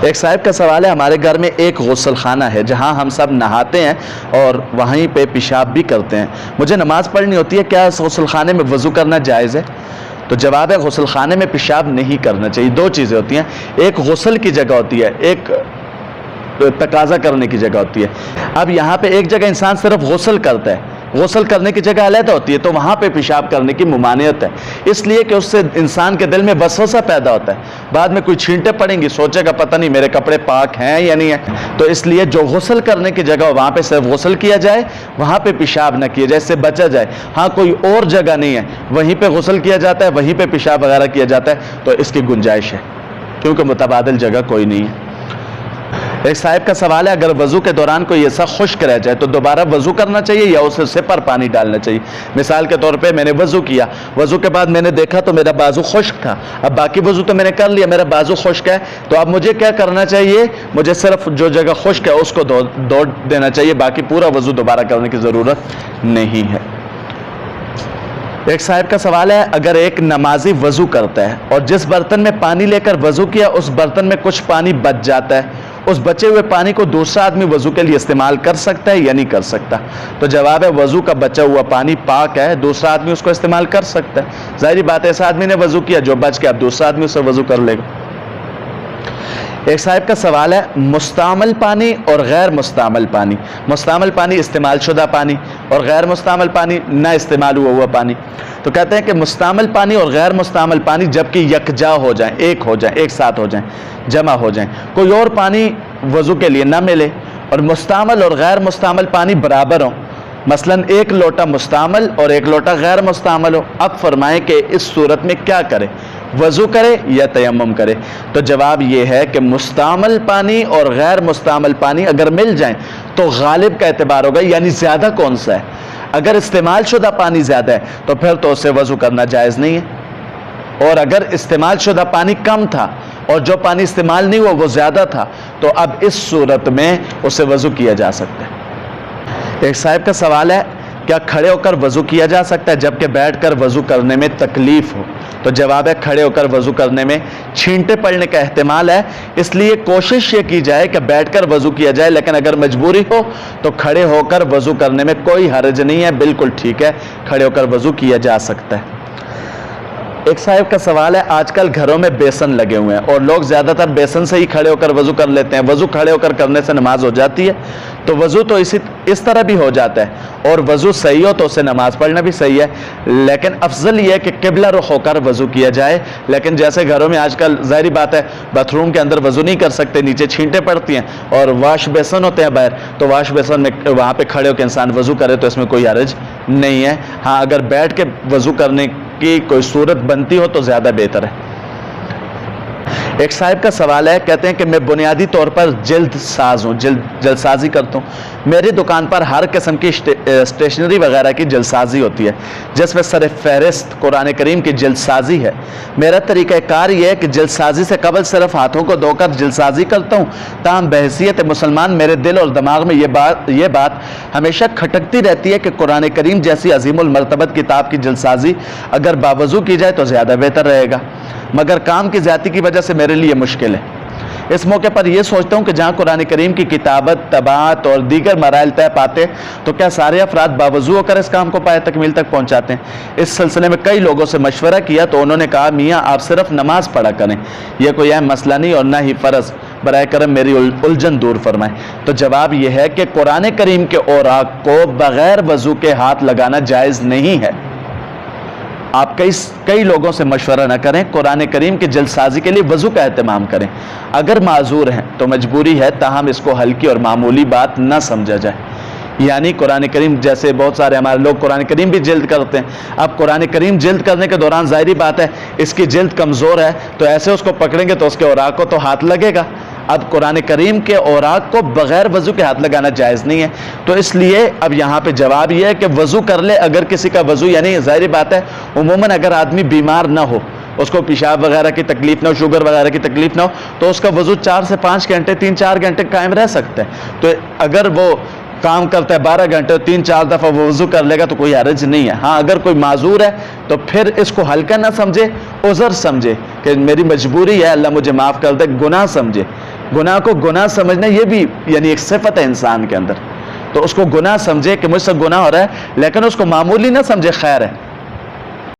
ایک صاحب کا سوال ہے، ہمارے گھر میں ایک غسل خانہ ہے جہاں ہم سب نہاتے ہیں اور وہیں پہ پیشاب بھی کرتے ہیں، مجھے نماز پڑھنی ہوتی ہے، کیا اس غسل خانے میں وضو کرنا جائز ہے؟ تو جواب ہے غسل خانے میں پیشاب نہیں کرنا چاہیے۔ دو چیزیں ہوتی ہیں، ایک غسل کی جگہ ہوتی ہے، ایک تقاضا کرنے کی جگہ ہوتی ہے۔ اب یہاں پہ ایک جگہ انسان صرف غسل کرتا ہے، غسل کرنے کی جگہ علیحدہ ہوتی ہے، تو وہاں پہ پیشاب کرنے کی ممانعت ہے، اس لیے کہ اس سے انسان کے دل میں وسوسہ پیدا ہوتا ہے، بعد میں کوئی چھینٹیں پڑیں گی، سوچے گا پتہ نہیں میرے کپڑے پاک ہیں یا نہیں ہیں، تو اس لیے جو غسل کرنے کی جگہ ہو وہاں پہ صرف غسل کیا جائے، وہاں پہ پیشاب نہ کیا جائے، اس سے بچا جائے۔ ہاں کوئی اور جگہ نہیں ہے، وہیں پہ غسل کیا جاتا ہے، وہیں پہ پیشاب وغیرہ کیا جاتا ہے، تو اس کی گنجائش ہے، کیونکہ متبادل جگہ کوئی نہیں ہے۔ ایک صاحب کا سوال ہے، اگر وضو کے دوران کوئی ایسا خشک رہ جائے تو دوبارہ وضو کرنا چاہیے یا اسے سپر پانی ڈالنا چاہیے؟ مثال کے طور پہ میں نے وضو کیا، وضو کے بعد میں نے دیکھا تو میرا بازو خشک تھا، اب باقی وضو تو میں نے کر لیا، میرا بازو خشک ہے، تو اب مجھے کیا کرنا چاہیے؟ مجھے صرف جو جگہ خشک ہے اس کو دھو دینا چاہیے، باقی پورا وضو دوبارہ کرنے کی ضرورت نہیں ہے۔ ایک صاحب کا سوال ہے، اگر ایک نمازی وضو کرتا ہے اور جس برتن میں پانی لے کر وضو کیا اس برتن میں کچھ پانی بچ جاتا ہے، اس بچے ہوئے پانی کو دوسرا آدمی وضو کے لیے استعمال کر سکتا ہے یا نہیں کر سکتا؟ تو جواب ہے وضو کا بچا ہوا پانی پاک ہے، دوسرا آدمی اس کو استعمال کر سکتا ہے، ظاہری بات ہے ایسا آدمی نے وضو کیا، جو بچ کے اب دوسرا آدمی اسے وضو کر لے گا۔ ایک صاحب کا سوال ہے، مستعمل پانی اور غیر مستعمل پانی، مستعمل پانی استعمال شدہ پانی اور غیر مستعمل پانی نہ استعمال ہوا پانی، تو کہتے ہیں کہ مستعمل پانی اور غیر مستعمل پانی جبکہ یکجا ہو جائیں، ایک ساتھ ہو جائیں، جمع ہو جائیں، کوئی اور پانی وضو کے لیے نہ ملے اور مستعمل اور غیر مستعمل پانی برابر ہوں، مثلا ایک لوٹا مستعمل اور ایک لوٹا غیر مستعمل ہو، اب فرمائیں کہ اس صورت میں کیا کرے، وضو کرے یا تیمم کرے؟ تو جواب یہ ہے کہ مستعمل پانی اور غیر مستعمل پانی اگر مل جائیں تو غالب کا اعتبار ہوگا، یعنی زیادہ کون سا ہے؟ اگر استعمال شدہ پانی زیادہ ہے تو پھر تو اسے وضو کرنا جائز نہیں ہے، اور اگر استعمال شدہ پانی کم تھا اور جو پانی استعمال نہیں ہوا وہ زیادہ تھا تو اب اس صورت میں اسے وضو کیا جا سکتا ہے۔ ایک صاحب کا سوال ہے، کیا کھڑے ہو کر وضو کیا جا سکتا ہے جبکہ بیٹھ کر وضو کرنے میں تکلیف ہو؟ تو جواب ہے کھڑے ہو کر وضو کرنے میں چھینٹے پڑنے کا احتمال ہے، اس لیے کوشش یہ کی جائے کہ بیٹھ کر وضو کیا جائے، لیکن اگر مجبوری ہو تو کھڑے ہو کر وضو کرنے میں کوئی حرج نہیں ہے، بالکل ٹھیک ہے، کھڑے ہو کر وضو کیا جا سکتا ہے۔ ایک صاحب کا سوال ہے، آج کل گھروں میں بیسن لگے ہوئے ہیں اور لوگ زیادہ تر بیسن سے ہی کھڑے ہو کر وضو کر لیتے ہیں، وضو کھڑے ہو کر کرنے سے نماز ہو جاتی ہے؟ تو وضو تو اس طرح بھی ہو جاتا ہے، اور وضو صحیح ہو تو اسے نماز پڑھنا بھی صحیح ہے، لیکن افضل یہ ہے کہ قبلہ رخ ہو کر وضو کیا جائے، لیکن جیسے گھروں میں آج کل ظاہری بات ہے باتھ روم کے اندر وضو نہیں کر سکتے، نیچے چھینٹیں پڑتی ہیں اور واش بیسن ہوتے ہیں باہر، تو واش بیسن میں وہاں پہ کھڑے ہو کے انسان وضو کرے تو اس میں کوئی حرج نہیں ہے۔ ہاں اگر بیٹھ کے وضو کرنے کی کوئی صورت بنتی ہو تو زیادہ بہتر ہے۔ ایک صاحب کا سوال ہے، کہتے ہیں کہ میں بنیادی طور پر جلد ساز ہوں، جلد سازی کرتا ہوں، میری دکان پر ہر قسم کی اسٹیشنری وغیرہ کی جلد سازی ہوتی ہے جس میں سر فہرست قرآن کریم کی جلد سازی ہے، میرا طریقہ کار یہ ہے کہ جلد سازی سے قبل صرف ہاتھوں کو دھو کر جلد سازی کرتا ہوں، تاہم بحیثیت مسلمان میرے دل اور دماغ میں یہ بات ہمیشہ کھٹکتی رہتی ہے کہ قرآن کریم جیسی عظیم المرتبت کتاب کی جلد سازی اگر باوضو کی جائے تو زیادہ بہتر رہے گا، مگر کام کی زیادتی کی وجہ سے میرے لیے مشکل ہے۔ اس موقع پر یہ سوچتا ہوں کہ جہاں قرآن کریم کی کتابت، طباعت اور دیگر مراحل طے پاتے تو کیا سارے افراد باوضو ہو کر اس کام کو پائے تکمیل تک پہنچاتے ہیں؟ اس سلسلے میں کئی لوگوں سے مشورہ کیا تو انہوں نے کہا میاں آپ صرف نماز پڑھا کریں، یہ کوئی اہم مسئلہ نہیں اور نہ ہی فرض، برائے کرم میری الجھن دور فرمائیں۔ تو جواب یہ ہے کہ قرآن کریم کے اوراق کو بغیر وضو کے ہاتھ لگانا جائز نہیں ہے۔ آپ کئی لوگوں سے مشورہ نہ کریں، قرآن کریم کی جلد سازی کے لیے وضو کا اہتمام کریں، اگر معذور ہیں تو مجبوری ہے، تاہم اس کو ہلکی اور معمولی بات نہ سمجھا جائے، یعنی قرآن کریم جیسے بہت سارے ہمارے لوگ قرآن کریم بھی جلد کرتے ہیں، اب قرآن کریم جلد کرنے کے دوران ظاہری بات ہے اس کی جلد کمزور ہے تو ایسے اس کو پکڑیں گے تو اس کے اوراق کو تو ہاتھ لگے گا، اب قرآن کریم کے اوراق کو بغیر وضو کے ہاتھ لگانا جائز نہیں ہے، تو اس لیے اب یہاں پہ جواب یہ ہے کہ وضو کر لے، اگر کسی کا وضو یعنی ظاہری بات ہے عموماً اگر آدمی بیمار نہ ہو، اس کو پیشاب وغیرہ کی تکلیف نہ ہو، شوگر وغیرہ کی تکلیف نہ ہو، تو اس کا وضو 4 سے 5 گھنٹے 3-4 گھنٹے قائم رہ سکتا ہے، تو اگر وہ کام کرتا ہے 12 گھنٹے 3-4 دفعہ وہ وضو کر لے گا تو کوئی حرج نہیں ہے۔ ہاں اگر کوئی معذور ہے تو پھر اس کو ہلکا نہ سمجھے، عذر سمجھے کہ میری مجبوری ہے، اللہ مجھے معاف کر دے، گناہ سمجھے، گناہ کو گناہ سمجھنا یہ بھی یعنی ایک صفت ہے انسان کے اندر. تو اس کو گناہ سمجھے کہ مجھ سے گناہ ہو رہا ہے، لیکن اس کو معمولی نہ سمجھے، خیر ہے.